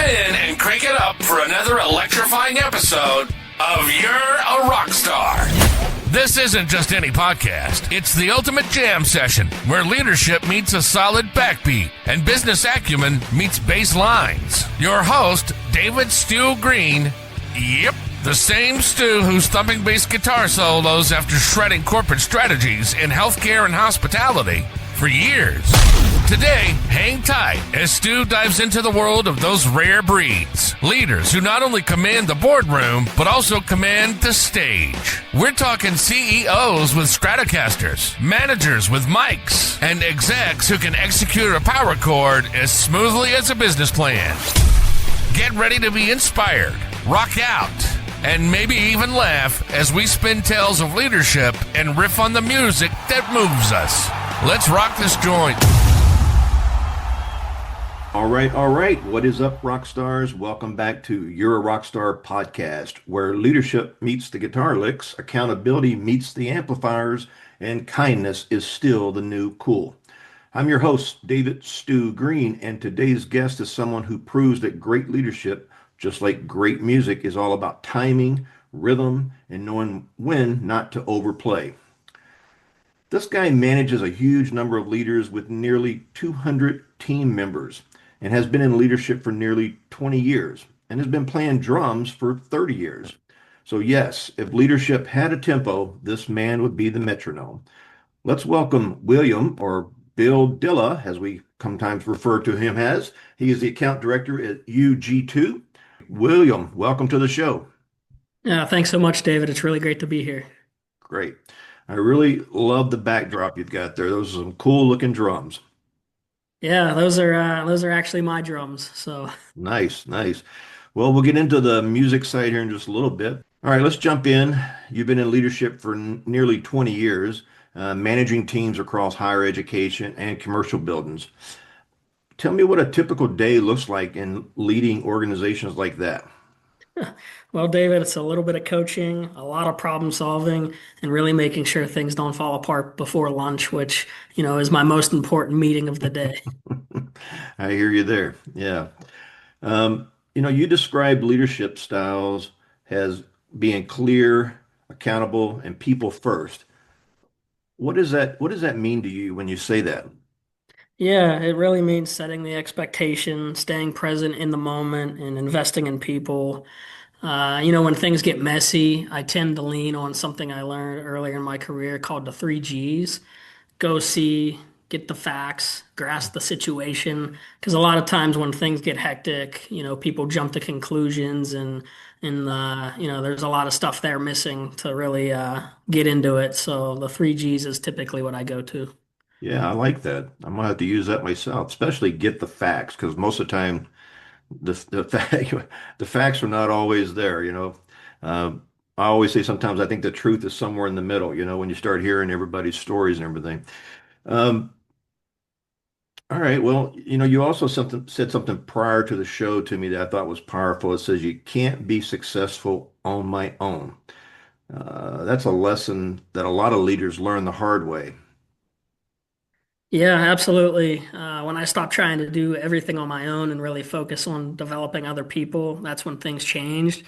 in and crank it up for another electrifying episode of Yer A Rockstar. This isn't just any podcast. It's the ultimate jam session where leadership meets a solid backbeat and business acumen meets bass lines. Your host, David Stu Green. Yep, the same Stu who's thumping bass guitar solos after shredding corporate strategies in healthcare and hospitality for years. Today, hang tight as Stu dives into the world of those rare breeds. Leaders who not only command the boardroom, but also command the stage. We're talking CEOs with Stratocasters, managers with mics, and execs who can execute a power chord as smoothly as a business plan. Get ready to be inspired, rock out, and maybe even laugh as we spin tales of leadership and riff on the music that moves us. Let's rock this joint. All right. What is up, rock stars? Welcome back to Yer A Rockstar Podcast, where leadership meets the guitar licks, accountability meets the amplifiers, and kindness is still the new cool. I'm your host, David Stu Green, and today's guest is someone who proves that great leadership, just like great music, is all about timing, rhythm, and knowing when not to overplay. This guy manages a huge number of leaders with nearly 200 team members and has been in leadership for nearly 20 years and has been playing drums for 30 years. So yes, if leadership had a tempo, this man would be the metronome. Let's welcome William, or Bill Dilla, as we sometimes refer to him as. He is the account director at UG2. William, welcome to the show. Yeah, thanks so much, David. It's really great to be here. Great. I really love the backdrop you've got there. Those are some cool looking drums. Yeah, those are actually my drums. So Nice. Well, we'll get into the music side here in just a little bit. All right, let's jump in. You've been in leadership for nearly 20 years, managing teams across higher education and commercial buildings. Tell me what a typical day looks like in leading organizations like that. well, David, it's a little bit of coaching, a lot of problem solving, and really making sure things don't fall apart before lunch, which, is my most important meeting of the day. I hear you there. Yeah. You describe leadership styles as being clear, accountable, and people first. What does that mean to you when you say that? Yeah, it really means setting the expectation, staying present in the moment, and investing in people. When things get messy, I tend to lean on something I learned earlier in my career called the three Gs. Go see, get the facts, grasp the situation. Because a lot of times when things get hectic, people jump to conclusions and there's a lot of stuff there missing to really get into it. So the three Gs is typically what I go to. Yeah, I like that. I'm gonna have to use that myself, especially get the facts, because most of the time the facts are not always there. I always say sometimes I think the truth is somewhere in the middle, when you start hearing everybody's stories and everything. Um, all right, well, you also said something prior to the show to me that I thought was powerful. It says you can't be successful on my own. That's a lesson that a lot of leaders learn the hard way. Yeah, absolutely. When I stopped trying to do everything on my own and really focus on developing other people, that's when things changed.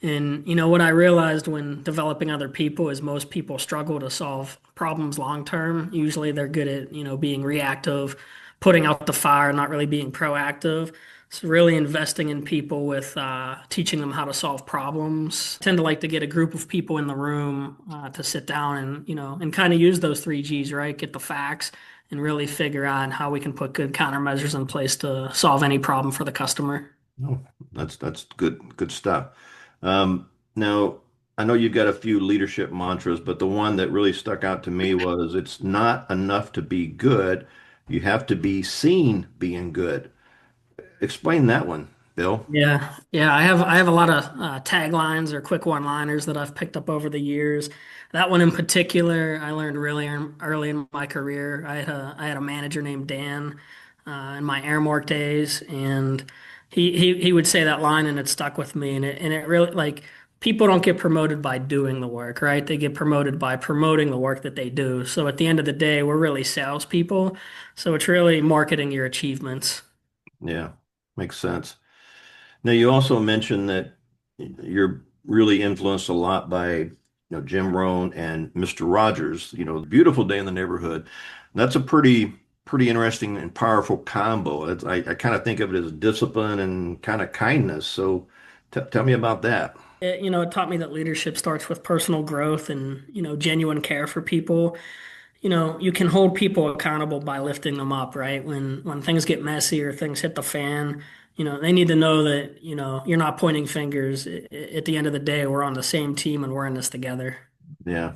And what I realized when developing other people is most people struggle to solve problems long term. Usually they're good at, being reactive, putting out the fire, not really being proactive. So really investing in people with teaching them how to solve problems. I tend to like to get a group of people in the room to sit down and kind of use those three Gs, right? Get the facts and really figure out how we can put good countermeasures in place to solve any problem for the customer. Oh, that's good stuff. Now, I know you've got a few leadership mantras, but the one that really stuck out to me was it's not enough to be good. You have to be seen being good. Explain that one, Bill. Yeah. I have a lot of taglines or quick one-liners that I've picked up over the years. That one in particular, I learned really early in my career. I had a manager named Dan in my Airmark days, and he would say that line, and it stuck with me. And it really, like, people don't get promoted by doing the work, right? They get promoted by promoting the work that they do. So at the end of the day, we're really salespeople. So it's really marketing your achievements. Yeah, makes sense. Now, you also mentioned that you're really influenced a lot by, Jim Rohn and Mr. Rogers, Beautiful Day in the Neighborhood. That's a pretty interesting and powerful combo. I kind of think of it as discipline and kind of kindness. So t tell me about that. It taught me that leadership starts with personal growth and, genuine care for people. You can hold people accountable by lifting them up, right? When things get messy or things hit the fan, they need to know that, you're not pointing fingers. At the end of the day, we're on the same team and we're in this together. Yeah.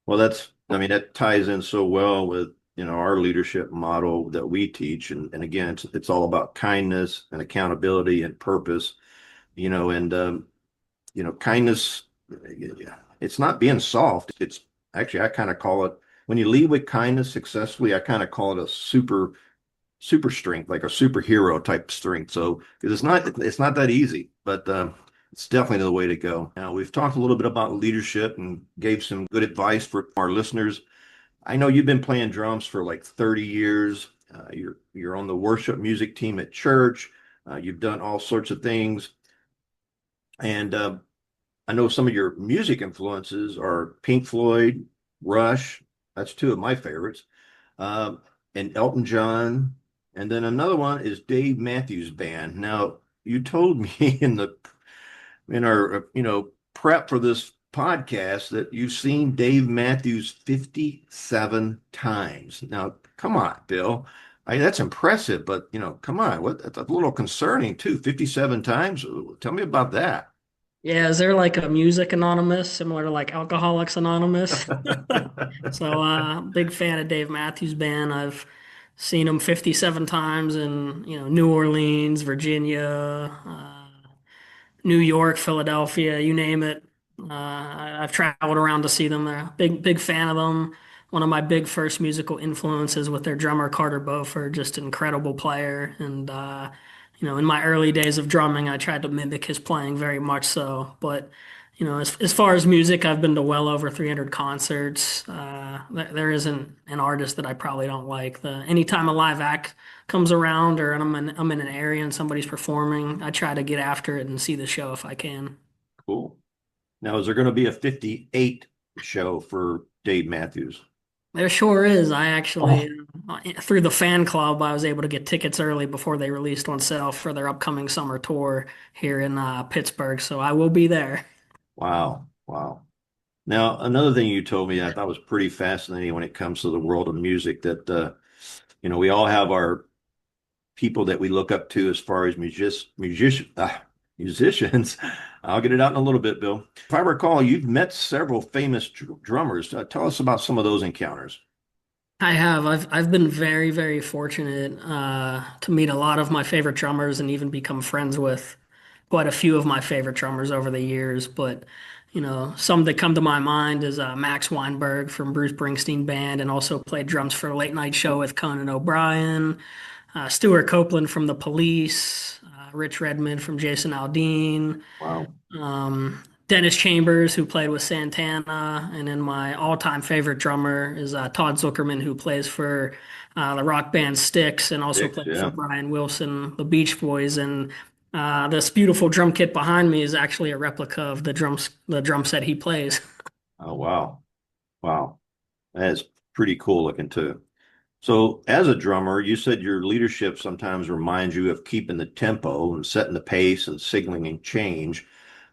Well, I mean, that ties in so well with, our leadership model that we teach. And again, it's all about kindness and accountability and purpose, and kindness, it's not being soft. It's actually, I kind of call it, when you lead with kindness successfully, I kind of call it a super strength, like a superhero type strength. So, because it's not that easy, but it's definitely the way to go. Now, we've talked a little bit about leadership and gave some good advice for our listeners. I know you've been playing drums for like 30 years. You're on the worship music team at church. You've done all sorts of things, and I know some of your music influences are Pink Floyd, Rush. That's two of my favorites. Um, and Elton John. And then another one is Dave Matthews Band. Now, you told me in our prep for this podcast that you've seen Dave Matthews 57 times. Now, come on, Bill. That's impressive, but come on, that's a little concerning too. 57 times. Tell me about that. Yeah, is there like a music anonymous, similar to like Alcoholics Anonymous? So, big fan of Dave Matthews Band. I've seen him 57 times in, New Orleans, Virginia, New York, Philadelphia, you name it. I've traveled around to see them. They're a big fan of them. One of my big first musical influences with their drummer Carter Beauford, just an incredible player. And in my early days of drumming, I tried to mimic his playing very much so. But as far as music, I've been to well over 300 concerts. There isn't an artist that I probably don't like. Anytime a live act comes around or I'm in an area and somebody's performing, I try to get after it and see the show if I can. Cool. Now, is there going to be a 58 show for Dave Matthews? There sure is. I Oh, actually, through the fan club, I was able to get tickets early before they released on sale for their upcoming summer tour here in Pittsburgh. So I will be there. wow. Wow. Now, another thing you told me I thought was pretty fascinating when it comes to the world of music that, we all have our people that we look up to as far as musicians. I'll get it out in a little bit, Bill. If I recall, you've met several famous drummers. Tell us about some of those encounters. I have. I've been very, very fortunate to meet a lot of my favorite drummers and even become friends with quite a few of my favorite drummers over the years. But some that come to my mind is Max Weinberg from Bruce Springsteen Band, and also played drums for Late Night Show with Conan O'Brien. Stuart Copeland from The Police. Rich Redmond from Jason Aldean. Wow. Dennis Chambers, who played with Santana, and then my all-time favorite drummer is Todd Zuckerman, who plays for the rock band Styx, and also Six, played for yeah. Brian Wilson, the Beach Boys. And this beautiful drum kit behind me is actually a replica of the drum set he plays. Oh, wow. Wow. That is pretty cool looking too. So, as a drummer, you said your leadership sometimes reminds you of keeping the tempo and setting the pace and signaling change.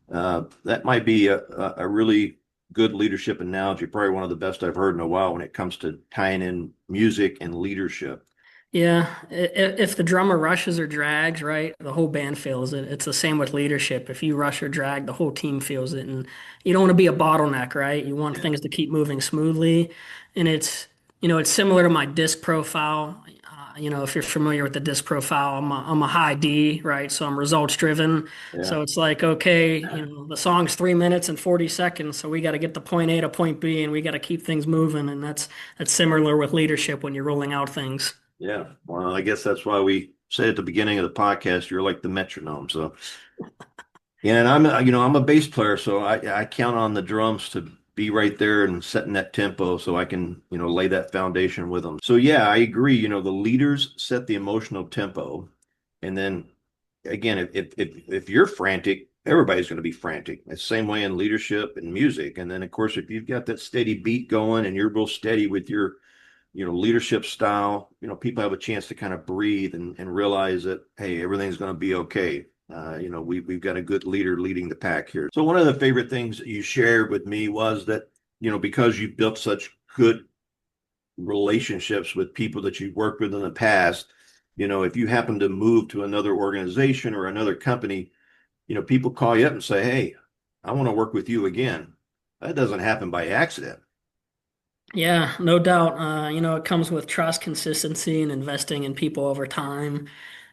That might be a really good leadership analogy, probably one of the best I've heard in a while when it comes to tying in music and leadership. Yeah, if the drummer rushes or drags, right, the whole band feels it. It's the same with leadership. If you rush or drag, the whole team feels it. And you don't want to be a bottleneck, right? You want Yeah. things to keep moving smoothly. And it's similar to my disc profile. If you're familiar with the disc profile, I'm a high D, right? So I'm results driven. Yeah. So it's like, okay, the song's 3 minutes and 40 seconds. So we got to get to point A to point B, and we got to keep things moving. And that's similar with leadership when you're rolling out things. Yeah. Well, I guess that's why we say at the beginning of the podcast, you're like the metronome. So, yeah, and I'm a bass player, so I count on the drums to be right there and setting that tempo so I can, lay that foundation with them. So, yeah, I agree. The leaders set the emotional tempo, and then again, if you're frantic, everybody's going to be frantic. It's the same way in leadership and music. And then, of course, if you've got that steady beat going and you're real steady with your, leadership style, people have a chance to kind of breathe and realize that, hey, everything's going to be okay. We've got a good leader leading the pack here. So one of the favorite things that you shared with me was that, because you've built such good relationships with people that you've worked with in the past, if you happen to move to another organization or another company, people call you up and say, hey, I want to work with you again. That doesn't happen by accident. Yeah, no doubt. It comes with trust, consistency, and investing in people over time.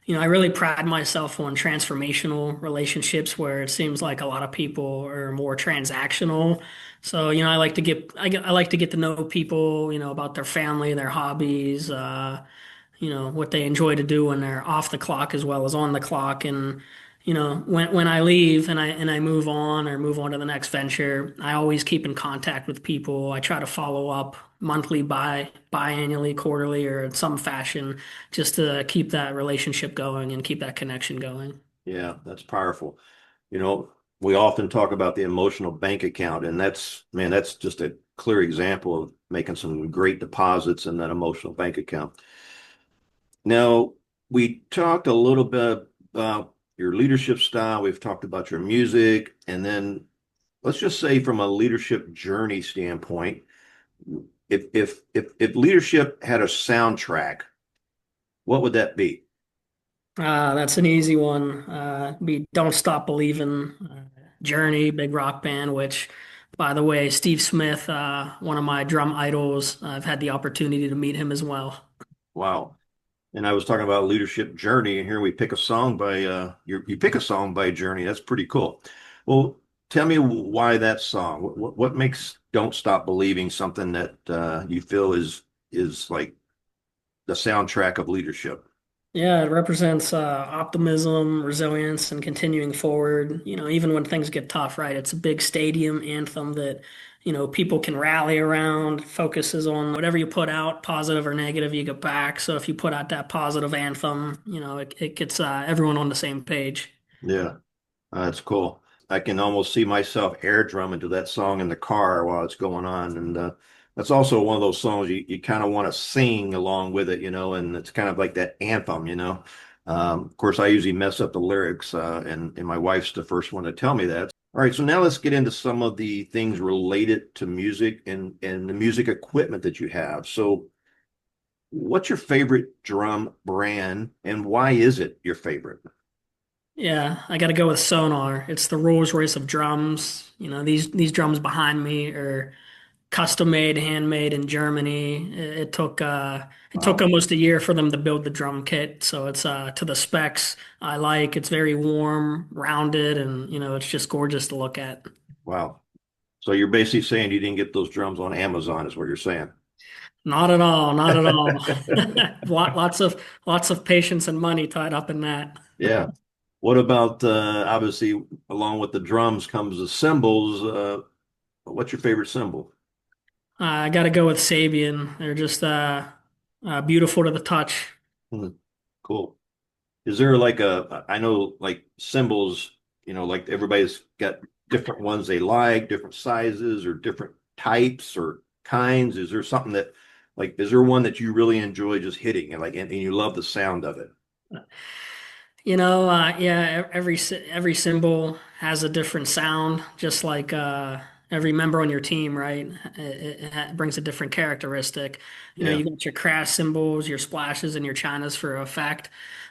I really pride myself on transformational relationships where it seems like a lot of people are more transactional. So, I like to get to know people, about their family, their hobbies, what they enjoy to do when they're off the clock as well as on the clock. And, when I leave and I move on to the next venture, I always keep in contact with people. I try to follow up monthly, biannually, quarterly, or in some fashion, just to keep that relationship going and keep that connection going. Yeah, that's powerful. You know, we often talk about the emotional bank account, and that's just a clear example of making some great deposits in that emotional bank account. Now, we talked a little bit about your leadership style. We've talked about your music, and then let's just say from a leadership journey standpoint, if leadership had a soundtrack, what would that be? That's an easy one. Be Don't Stop Believing, Journey, big rock band, which, by the way, Steve Smith, one of my drum idols, I've had the opportunity to meet him as well. Wow. And I was talking about leadership journey, and here we pick a song by you pick a song by Journey. That's pretty cool. Well, tell me why that song. What makes "Don't Stop Believing" something that you feel is like the soundtrack of leadership? Yeah, it represents optimism, resilience, and continuing forward. Even when things get tough, right? It's a big stadium anthem that, people can rally around, focuses on whatever you put out, positive or negative, you get back. So if you put out that positive anthem, it gets everyone on the same page. Yeah, that's cool. I can almost see myself air drumming to that song in the car while it's going on, and that's also one of those songs you kind of want to sing along with it, and it's kind of like that anthem. Of course, I usually mess up the lyrics, and my wife's the first one to tell me that. All right, so now let's get into some of the things related to music and the music equipment that you have. So, what's your favorite drum brand, and why is it your favorite? Yeah, I got to go with Sonar. It's the Rolls Royce of drums. These drums behind me are custom made, handmade in Germany. It took Wow. almost a year for them to build the drum kit, so it's to the specs I like. It's very warm, rounded, and it's just gorgeous to look at. Wow. So you're basically saying you didn't get those drums on Amazon, is what you're saying. Not at all, not at all. Lots of patience and money tied up in that. Yeah. What about obviously along with the drums comes the cymbals? What's your favorite cymbal? I got to go with Sabian. They're just beautiful to the touch. Hmm, cool. Is there like I know like cymbals, like everybody's got different ones they like, different sizes or different types or kinds. Is there something that like is there one that you really enjoy just hitting and and you love the sound of it? Yeah, every symbol has a different sound, just like every member on your team, right? It brings a different characteristic. Yeah. You got your crash symbols, your splashes, and your chinas for effect.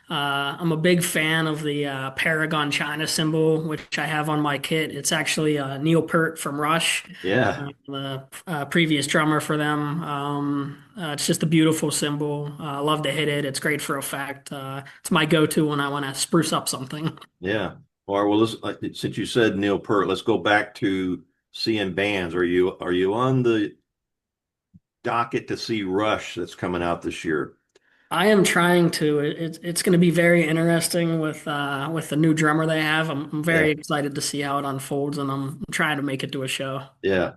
I'm a big fan of the Paragon China symbol, which I have on my kit. It's actually Neil Peart from Rush, Yeah. the previous drummer for them. It's just a beautiful symbol. I love to hit it. It's great for effect. It's my go-to when I want to spruce up something. Yeah. Or well, since you said Neil Peart, let's go back to seeing bands. Are you on the docket to see Rush that's coming out this year? I am trying to. It's going to be very interesting with the new drummer they have. I'm Yeah. very excited to see how it unfolds, and I'm trying to make it to a show. Yeah.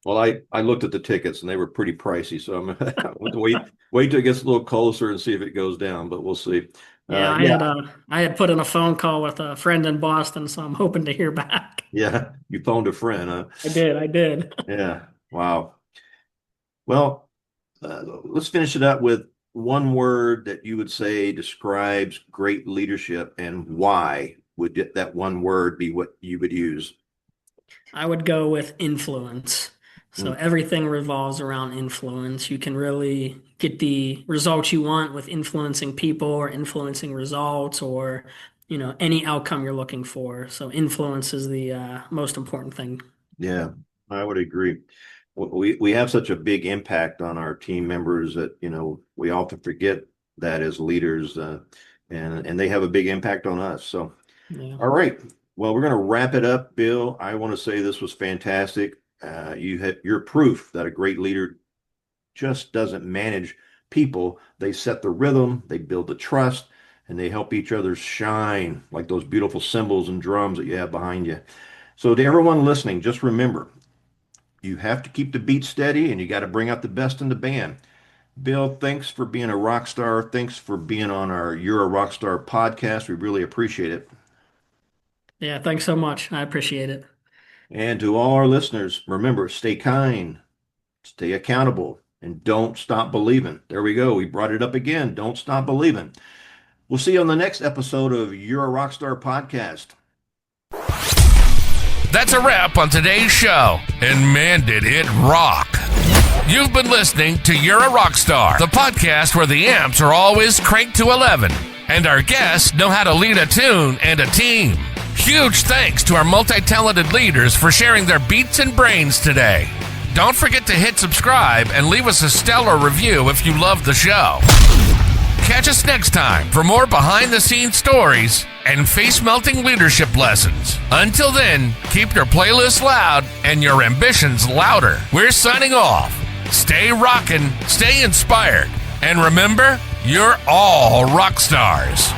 Well, I looked at the tickets and they were pretty pricey, so I'm going to wait till it gets a little closer and see if it goes down, but we'll see. Yeah, Yeah, I had put in a phone call with a friend in Boston, so I'm hoping to hear back. yeah. You phoned a friend, huh? I did. Yeah. Wow. Well, let's finish it up with one word that you would say describes great leadership, and why would that one word be what you would use? I would go with influence. So Mm, everything revolves around influence. You can really get the results you want with influencing people or influencing results or, any outcome you're looking for. So influence is the most important thing. yeah, I would agree. We have such a big impact on our team members that we often forget that as leaders, and they have a big impact on us. So, Yeah. all right. Well, we're going to wrap it up, Bill. I want to say this was fantastic. You're proof that a great leader just doesn't manage people. They set the rhythm, they build the trust, and they help each other shine like those beautiful cymbals and drums that you have behind you. So, to everyone listening, just remember you have to keep the beat steady and you got to bring out the best in the band. Bill, thanks for being a rock star. Thanks for being on our You're a Rockstar podcast. We really appreciate it. Yeah, thanks so much. I appreciate it. And to all our listeners, remember, stay kind, stay accountable, and don't stop believing. There we go. We brought it up again. Don't stop believing. We'll see you on the next episode of You're a Rockstar Podcast. That's a wrap on today's show. And man, did it rock. You've been listening to You're a Rockstar, the podcast where the amps are always cranked to 11, and our guests know how to lead a tune and a team. Huge thanks to our multi-talented leaders for sharing their beats and brains today. Don't forget to hit subscribe and leave us a stellar review if you love the show. Catch us next time for more behind-the-scenes stories and face-melting leadership lessons. Until then, keep your playlist loud and your ambitions louder. We're signing off. Stay rockin', stay inspired, and remember, you're all rock stars.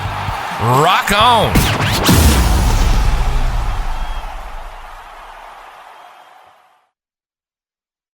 Rock on!